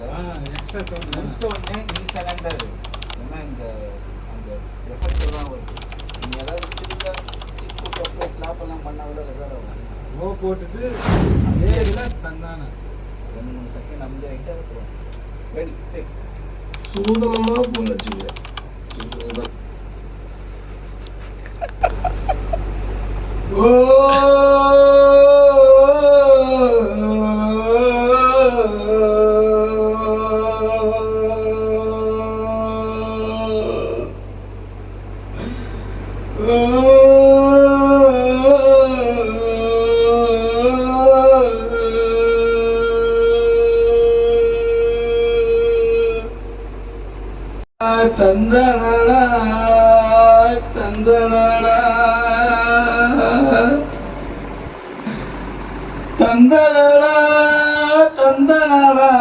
Extra sound முடிச்சுட்டு உடனே நீ சைலண்டாக இரு. ஏன்னா இங்கே அந்த எஃபெக்ட் தான் வருது. நீ ஏதாவது சின்ன இன்புட் அப்படியே கிளாப்பெல்லாம் பண்ணால் கூட ரெகுலராக வரும். ஓ போட்டுட்டு அதே இதில் தந்தானே 2-3 செகண்ட் அமைதியாகிட்டு அப்புறம் ரெடி டேக். சூதனமாக போல வச்சுக்கிறேன். சூதனம். ஓ தந்தனடா தந்தனடா தந்தனடா தந்தனடா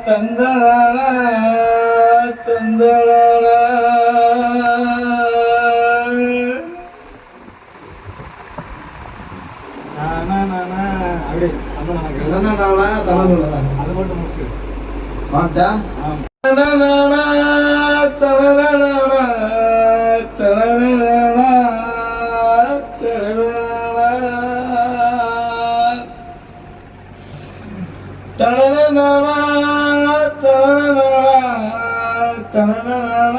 தந்தனடா தந்தனடா அப்படியே அந்த எனக்கு தந்தனடா தந்தனடா அது மட்டும் முடிச்சு மாட்டா ஆமாம். தனனடா தனனடா தனனடா தனனடா தனனடா தனனடா